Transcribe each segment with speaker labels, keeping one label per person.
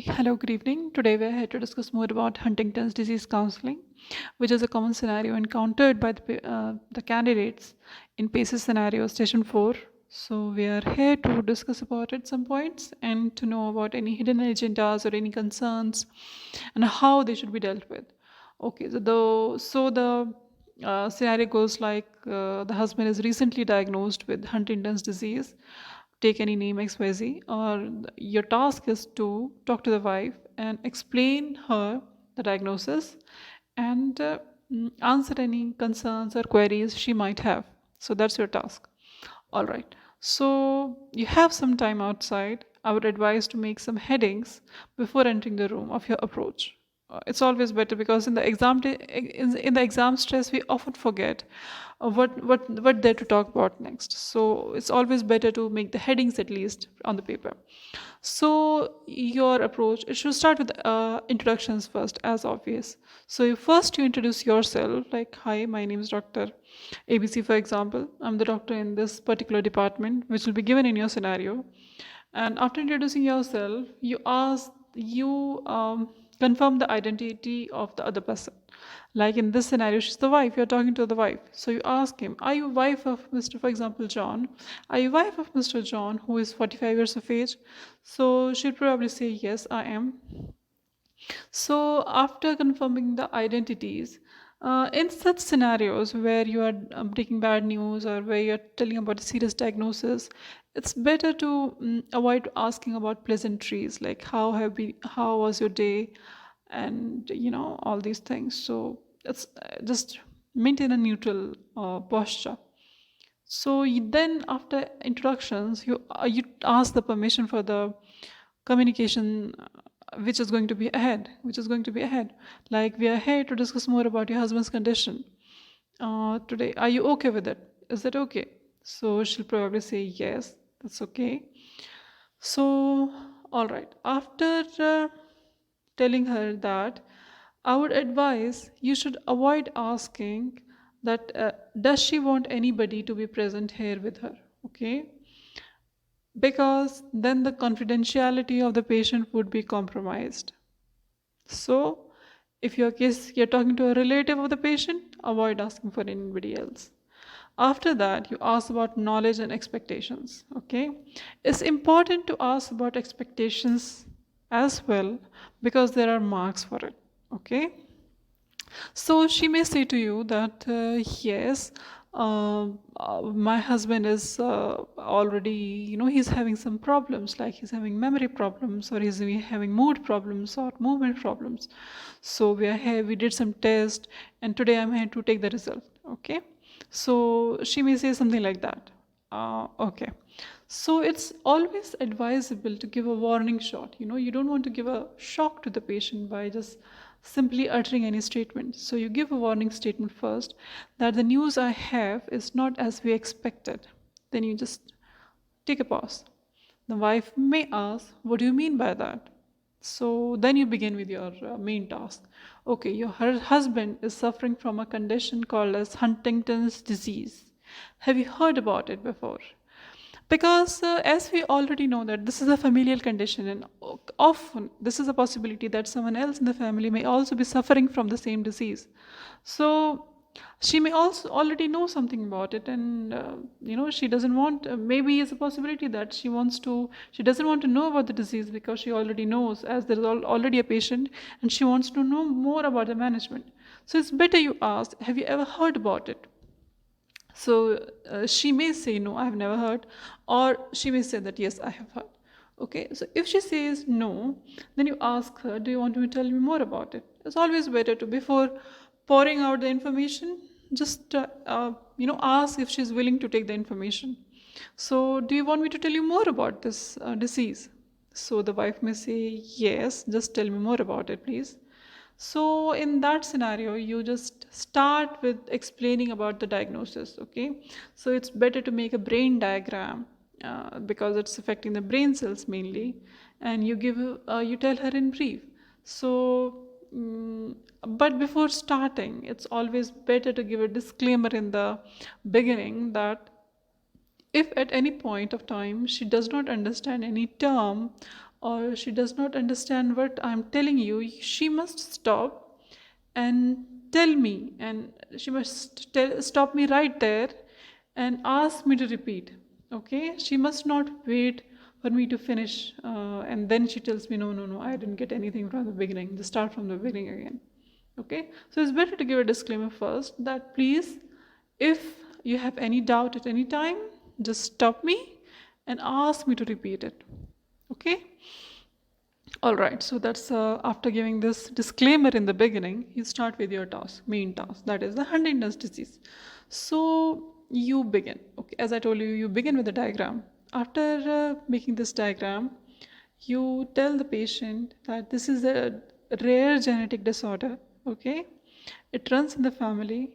Speaker 1: Hello, good evening. Today we are here to discuss more about Huntington's disease counseling, which is a common scenario encountered by the candidates in PACES scenario station 4. So we are here to discuss about it some points and to know about any hidden agendas or any concerns and how they should be dealt with. Okay, so the scenario goes like the husband is recently diagnosed with Huntington's disease, take any name XYZ, or your task is to talk to the wife and explain her the diagnosis and answer any concerns or queries she might have. So that's your task. All right. So you have some time outside. I would advise to make some headings before entering the room of your approach. It's always better because in the in the exam stress we often forget what they're to talk about next. So it's always better to make the headings at least on the paper. So your approach, it should start with introductions first, as obvious. So first you introduce yourself, like, hi, my name is Dr. ABC, for example. I'm the doctor in this particular department, which will be given in your scenario. And after introducing yourself, you confirm the identity of the other person. Like in this scenario, she's the wife, you're talking to the wife. So you ask him, are you wife of Mr., for example, John? Are you wife of Mr. John, who is 45 years of age? So she'll probably say, yes, I am. So, after confirming the identities, in such scenarios where you are breaking bad news or where you're telling about a serious diagnosis, it's better to avoid asking about pleasantries like how was your day, and all these things. So it's just maintain a neutral posture. So then, after introductions, you ask the permission for the communication, which is going to be ahead. Like, we are here to discuss more about your husband's condition today. Are you okay with it? Is that okay? So she'll probably say yes. That's okay. So, all right. After telling her that, I would advise you should avoid asking that does she want anybody to be present here with her? Okay, because then the confidentiality of the patient would be compromised. So, if you're talking to a relative of the patient, avoid asking for anybody else. After that, you ask about knowledge and expectations. Okay, it's important to ask about expectations as well because there are marks for it. Okay, so she may say to you that, yes, my husband is already, he's having some problems, like he's having memory problems, or he's having mood problems or movement problems. So we are here, we did some test, and today I'm here to take the result. Okay. So she may say something like that. Okay. So it's always advisable to give a warning shot. You don't want to give a shock to the patient by just simply uttering any statement. So you give a warning statement first that the news I have is not as we expected. Then you just take a pause. The wife may ask, what do you mean by that? So then you begin with your main task. Okay, your husband is suffering from a condition called as Huntington's disease. Have you heard about it before? Because as we already know that this is a familial condition, and often this is a possibility that someone else in the family may also be suffering from the same disease. So she may also already know something about it, and she doesn't want, maybe it's a possibility that she doesn't want to know about the disease because she already knows, as there is already a patient, and she wants to know more about the management. So it's better you ask, have you ever heard about it? So she may say, no, I have never heard, or she may say that, yes, I have heard. Okay, so if she says no, then you ask her, do you want to tell me more about it? It's always better to, before pouring out the information, just ask if she's willing to take the information. So, do you want me to tell you more about this disease? So the wife may say, yes, just tell me more about it, please. So, in that scenario, you just start with explaining about the diagnosis. Okay, so it's better to make a brain diagram because it's affecting the brain cells mainly, and you tell her in brief. So, but before starting, it's always better to give a disclaimer in the beginning that if at any point of time she does not understand any term or she does not understand what I'm telling you, she must stop and tell me, and she must stop me right there and ask me to repeat. Okay, she must not wait for me to finish, and then she tells me, no, no, no, I didn't get anything from the beginning, just start from the beginning again. Okay, so it's better to give a disclaimer first that please, if you have any doubt at any time, just stop me and ask me to repeat it. Okay. All right, so that's after giving this disclaimer in the beginning, you start with your task, main task, that is the Huntington's disease. So you begin. Okay, as I told you, you begin with the diagram. After making this diagram, you tell the patient that this is a rare genetic disorder. Okay, it runs in the family,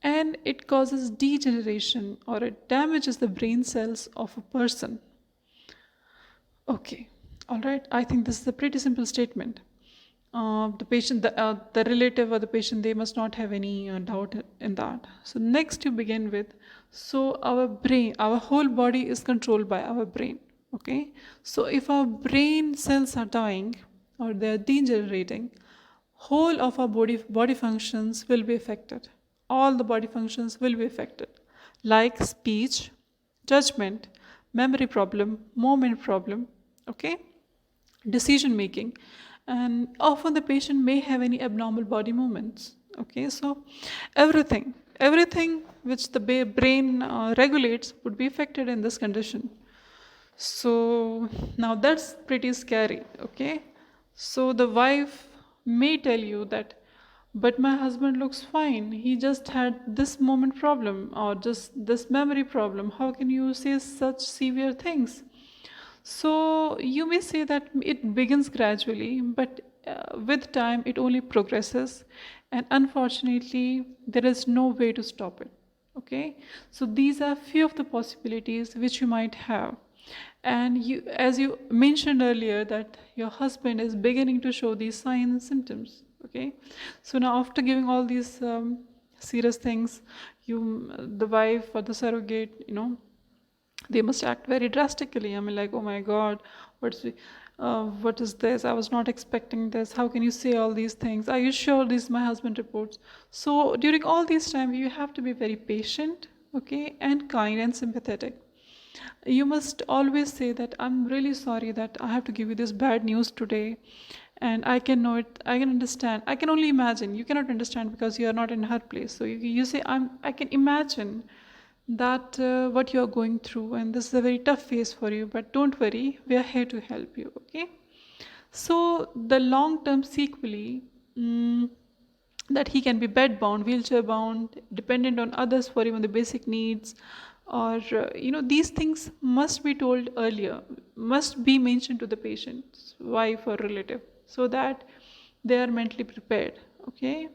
Speaker 1: and it causes degeneration, or it damages the brain cells of a person. Okay, all right. I think this is a pretty simple statement. The relative or the patient, they must not have any doubt in that. So next you begin with, so our brain, our whole body is controlled by our brain. Okay, so if our brain cells are dying or they are degenerating, whole of our body functions will be affected. All the body functions will be affected, like speech, judgment, memory problem, movement problem. Okay, decision making, and often the patient may have any abnormal body movements. Okay, so everything which the brain regulates would be affected in this condition. So now that's pretty scary. Okay, so the wife may tell you that, but my husband looks fine, he just had this moment problem or just this memory problem, how can you say such severe things? So you may say that it begins gradually, but with time it only progresses, and unfortunately, there is no way to stop it. Okay, so these are few of the possibilities which you might have. And you, as you mentioned earlier, that your husband is beginning to show these signs and symptoms. Okay, so now after giving all these serious things, the wife or the surrogate, they must act very drastically. I mean, like, oh my God, what is this? I was not expecting this. How can you say all these things? Are you sure this is my husband reports? So during all these times, you have to be very patient, okay, and kind and sympathetic. You must always say that I'm really sorry that I have to give you this bad news today, and I can know it, I can understand, I can only imagine. You cannot understand because you are not in her place. So you say, I can imagine that what you are going through, and this is a very tough phase for you, but don't worry, we are here to help you. Okay, so the long term sequelae, that he can be bed bound, wheelchair bound, dependent on others for even the basic needs, or these things must be told earlier, must be mentioned to the patient's wife or relative, so that they are mentally prepared. Okay,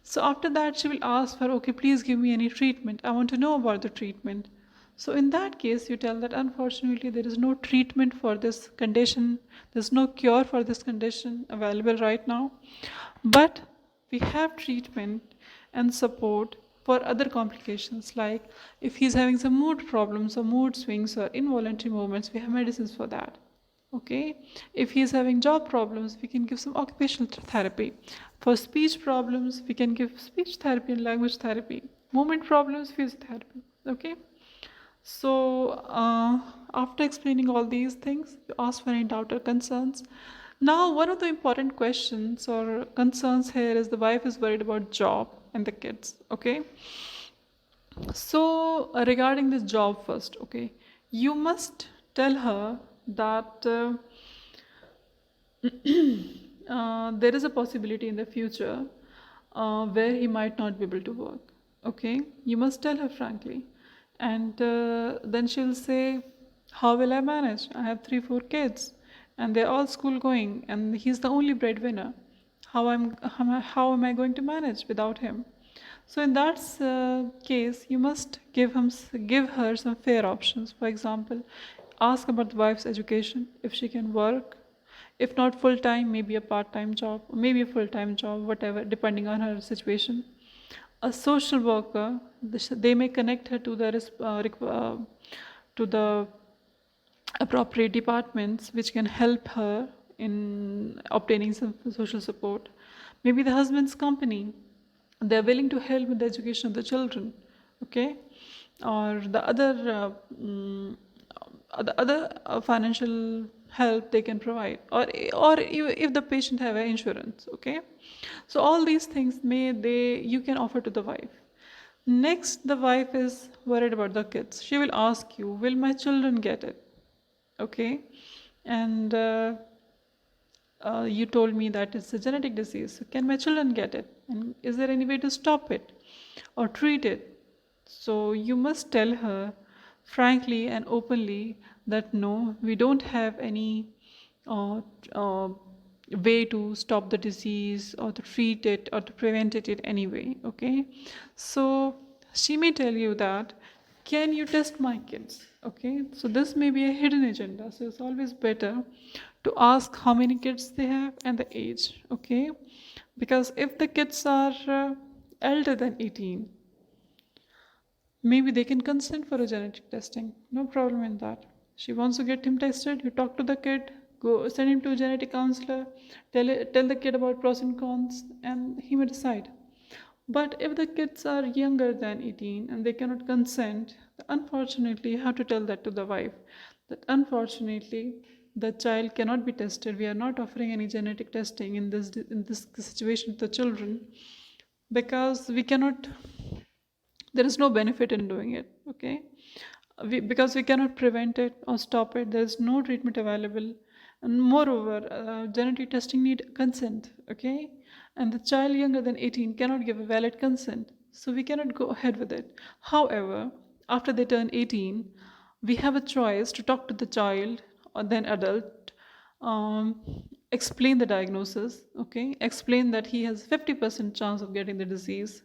Speaker 1: so after that, she will ask for, okay, please give me any treatment. I want to know about the treatment. So in that case, you tell that unfortunately there is no treatment for this condition. There's no cure for this condition available right now. But we have treatment and support for other complications, like if he's having some mood problems or mood swings or involuntary movements, we have medicines for that. Okay, if he's having job problems, we can give some occupational therapy. For speech problems, we can give speech therapy and language therapy. Movement problems, physiotherapy. Okay, so after explaining all these things, you ask for any doubt or concerns. Now, one of the important questions or concerns here is the wife is worried about job and the kids. Okay, so regarding this job first, okay, you must tell her that there is a possibility in the future where he might not be able to work. Okay, you must tell her frankly, and then she'll say, how will I manage? I have 3 4 kids and they're all school going, and he's the only breadwinner. How am I going to manage without him? So in that case, you must give her some fair options. For example, ask about the wife's education, if she can work. If not full time, maybe a part time job, or maybe a full time job, whatever, depending on her situation. A social worker, they may connect her to the appropriate departments which can help her in obtaining some social support. Maybe the husband's company, they're willing to help with the education of the children, okay? Or the other financial help they can provide, or if the patient have an insurance, okay? So all these things you can offer to the wife. Next, the wife is worried about the kids. She will ask you, will my children get it? Okay, and you told me that it's a genetic disease. So can my children get it? And is there any way to stop it or treat it? So you must tell her frankly and openly that no, we don't have any uh, uh, way to stop the disease or to treat it or to prevent it in any way. Okay, so she may tell you that, can you test my kids? Okay, so this may be a hidden agenda, so it's always better to ask how many kids they have and the age. Okay, because if the kids are elder than 18, maybe they can consent for a genetic testing. No problem in that. She wants to get him tested. You talk to the kid, go send him to a genetic counselor, tell the kid about pros and cons, and he may decide. But if the kids are younger than 18 and they cannot consent, unfortunately, you have to tell that to the wife that unfortunately the child cannot be tested. We are not offering any genetic testing in this situation with the children because we cannot. There is no benefit in doing it. Okay, because we cannot prevent it or stop it. There is no treatment available, and moreover, genetic testing need consent. Okay, and the child younger than 18 cannot give a valid consent, so we cannot go ahead with it. However, after they turn 18, we have a choice to talk to the child or then adult, um, explain the diagnosis. Okay, explain that he has 50% chance of getting the disease,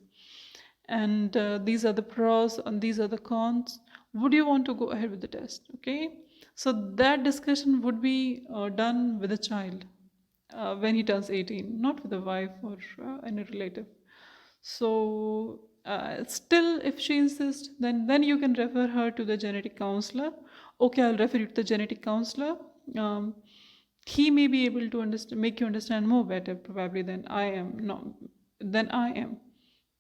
Speaker 1: and these are the pros and these are the cons. Would you want to go ahead with the test? Okay, so that discussion would be done with the child when he turns 18, not with the wife or any relative. So still, if she insists, then you can refer her to the genetic counselor. Okay, I'll refer you to the genetic counselor. He may be able to understand, make you understand more better probably than I am. No, than I am.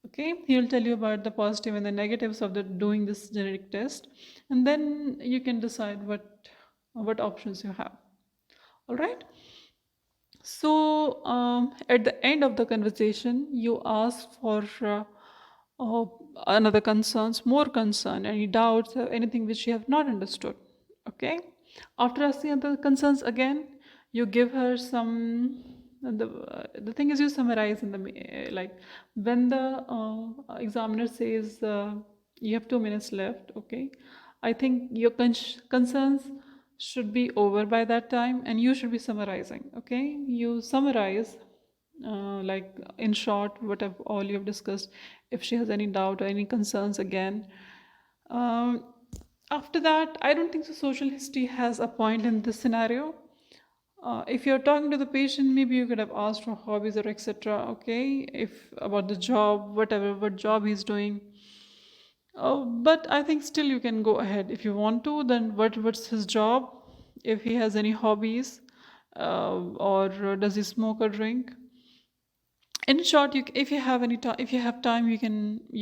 Speaker 1: Okay, he will tell you about the positive and the negatives of the doing this genetic test, and then you can decide what options you have. All right. So at the end of the conversation, you ask for uh, another concerns, more concern, any doubts, anything which you have not understood. Okay. After asking the concerns again, you give her some. The thing is, you summarize in the like when the examiner says you have 2 minutes left. Okay, I think your concerns should be over by that time, and you should be summarizing. Okay, you summarize like in short what have all you have discussed. If she has any doubt or any concerns again, um, after that, I don't think the social history has a point in this scenario. If you're talking to the patient, maybe you could have asked for hobbies or etc. Okay, if about the job, what job he's doing. But I think still you can go ahead if you want to. Then what's his job? If he has any hobbies, or does he smoke or drink? In short, if you have any time, if you have time, you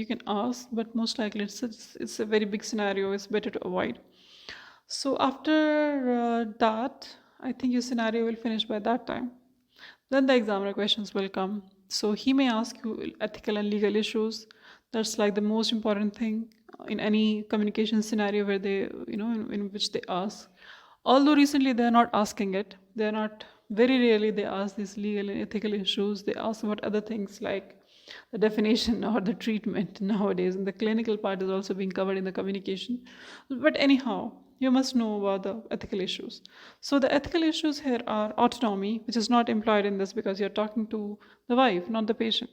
Speaker 1: can ask. But most likely, it's a very big scenario. It's better to avoid. So after that, I think your scenario will finish by that time. Then the examiner questions will come. So he may ask you ethical and legal issues. That's like the most important thing in any communication scenario where they, in which they ask. Although recently they are not asking it, they are not, very rarely they ask these legal and ethical issues. They ask about other things like the definition or the treatment nowadays, and the clinical part is also being covered in the communication. But anyhow, you must know about the ethical issues. So the ethical issues here are autonomy, which is not implied in this because you're talking to the wife, not the patient.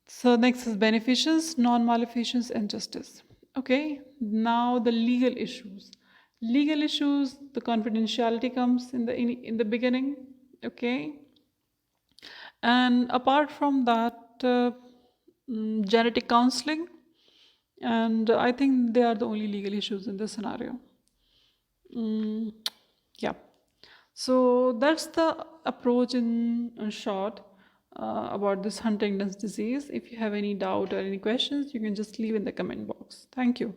Speaker 1: So next is beneficence, non-maleficence, and justice. Okay, now the legal issues. Legal issues, the confidentiality comes in the beginning. Okay, and apart from that, genetic counseling, and I think they are the only legal issues in this scenario. Mm, yeah. So that's the approach in short about this Huntington's disease. If you have any doubt or any questions, you can just leave in the comment box. Thank you.